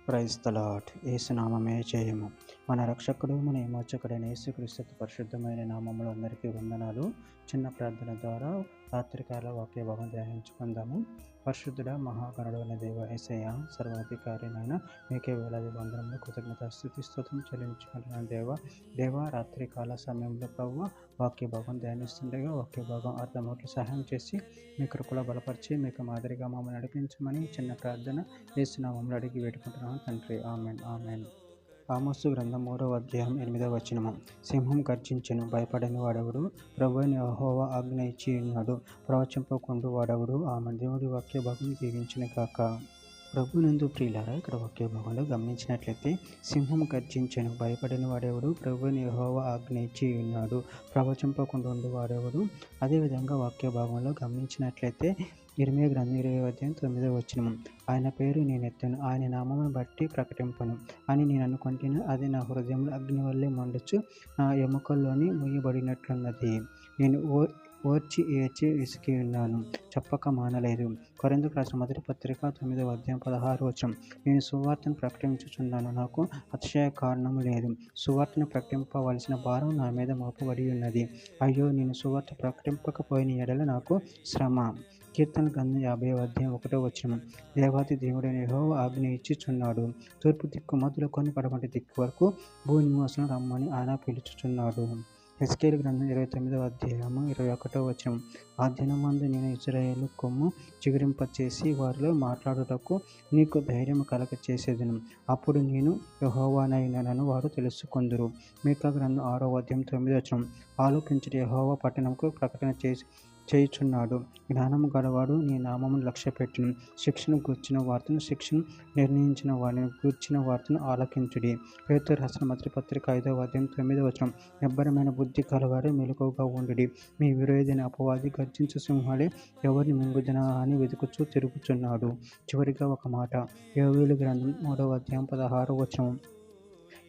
Praise the lord. యేసునామమే జయము. మన రక్షకుడు మన విమోచకుడైన యేసుక్రీస్తు పరిశుద్ధమైన నామములో అందరికీ వందనాలు. చిన్న ప్రార్థన ద్వారా రాత్రికాల వాక్య భాగం ధ్యానించుకుందాము. పరిశుద్ధుడ మహాగణుడైన దేవ యేసయ్య, సర్వాధికారినైన మీకే వేలాది వందనములు కృతజ్ఞతాస్తుతి స్తోత్రం చెల్లించుకుంటున్నాను దేవ రాత్రికాల సమయంలో ప్రభువా వాక్య భాగం ధ్యానిస్తుండగా వాక్య భాగం అర్థమవుట్లు సహాయం చేసి మీ కృపలో బలపరిచి మీకు మాదిరిగా మమ్మల్ని నడిపించమని చిన్న ప్రార్థన యేసునామములో అడిగి వేడుకుంటున్నాను తండ్రి. Amen amen. ఆమోసు గ్రంథం 3వ అధ్యాయం 8వ వచనము. సింహం గర్జించెను, భయపడని వాడెవడు? ప్రభువైన యెహోవా ఆజ్ఞ ఇచ్చి ఉన్నాడు, ప్రవచింపకుండు వాడెవడు? ఆమెన్. దేవుడి వాక్య భాగం దీవించును గాక. ప్రభునందు ప్రియులారా, ఇక్కడ వాక్య భాగంలో గమనించినట్లయితే సింహం గర్జించెను, భయపడని వాడెవడు? ప్రభువైన యెహోవా ఆజ్ఞ ఇచ్చి ఉన్నాడు, ప్రవచింపకుండా ఉండు వాడెవడు? అదేవిధంగా వాక్య భాగంలో గమనించినట్లయితే ఇర్మీయా గ్రంథం 20వ అధ్యాయం 9వ వచనము. ఆయన పేరు నేనెత్తను, ఆయన నామమును బట్టి ప్రకటింపను అని నేను అనుకుంటున్నా, అది నా హృదయంలో అగ్ని వల్లే మండుచు నా ఎముకల్లోని ముయ్యబడినట్లున్నది. నేను ఓర్చి ఏడ్చి విసిగి ఉన్నాను, చెప్పక మానలేదు. కొరింథీయులకు రాసిన మొదటి పత్రిక 9వ అధ్యాయం 16వ వచనం. నేను సువార్తను ప్రకటించుచున్నాను, నాకు అతిశయ కారణము లేదు. సువార్తను ప్రకటింపవలసిన భారం నా మీద మోపబడి ఉన్నది. అయ్యో, నేను సువార్త ప్రకటింపకపోయిన ఎడల నాకు శ్రమ. కీర్తన గ్రంథం 50వ అధ్యాయం 1వ వచనం. దేవాది దేవుడైన యెహోవా ఆజ్ఞ ఇచ్చుచున్నాడు, తూర్పు దిక్కు మొదలుకొని పడమటి దిక్కు వరకు భూనివాసులను రమ్మని ఆయన పిలుచుచున్నాడు. హెస్కేలు గ్రంథం 29వ అధ్యాయము 21వ వచనం. ఆ దినమందు నేను ఇశ్రాయేలు కొమ్ము చిగురింపచేసి వారిలో మాట్లాడుటకు నీకు ధైర్యం కలగచేసేదను. అప్పుడు నేను యెహోవానైనను వారు తెలుసుకొందురు. మీకా గ్రంథం 6వ అధ్యాయం 9వ వచనం. ఆలోకించుడి, యెహోవా పట్టణంకు ప్రకటన చేయుచున్నాడు. జ్ఞానము గలవాడు నీ నామమును లక్ష్యపెట్టును. శిక్షను గూర్చిన వార్తను, శిక్షను నిర్ణయించిన వారిని గూర్చిన వార్తను ఆలకించుడి. పేతురు రాసిన మొదటి పత్రిక 5వ అధ్యాయం 9వ వచనం. నిబ్బరమైన బుద్ధి కలవారే మెలకువగా ఉండుడి. మీ విరోధైన అపవాది గర్జించు సింహాలే ఎవరిని మింగుదనా అని వెతుకుచూ తిరుగుచున్నాడు. చివరిగా ఒక మాట. యోవేలు గ్రంథం 3వ అధ్యాయం 16వ వచనం.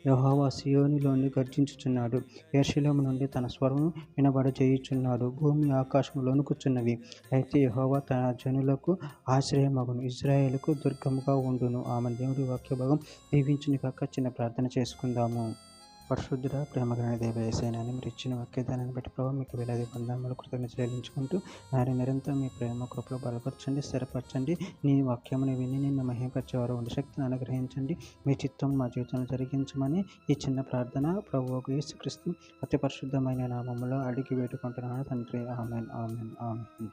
యెహోవా సీయోనులోని గర్జించుచున్నాడు, యెరూషలేము నుండి తన స్వరము వినబడజేయుచున్నాడు. భూమి ఆకాశము వణుకుచున్నవి. అయితే యెహోవా తన జనులకు ఆశ్రయమగును, ఇశ్రాయేలుకు దుర్గముగా ఉండును. ఆమె. దేవుడి వాక్య భాగం దీవించును గాక. చిన్న ప్రార్థన చేసుకుందాము. పరిశుద్ధుడ ప్రేమగల దేవ యేసయ్యా, మీరు ఇచ్చిన వాక్యదానాన్ని బట్టి ప్రభావ మీకు వేలాది వందనములు కృతజ్ఞత చెల్లించుకుంటూ నాయన నిరంతరం మీ ప్రేమ కృపలో బలపరచండి, స్థిరపరచండి. నీ వాక్యమును విని నిన్ను మహిమపరిచేవారు ఉండి శక్తిని అనుగ్రహించండి. మీ చిత్తం మా జీవితంలో జరిగించమని ఈ చిన్న ప్రార్థన ప్రభువు యేసుక్రీస్తు అతి పరిశుద్ధమైన నామములో అడిగి వేడుకుంటున్నాను తండ్రి. Amen amen amen.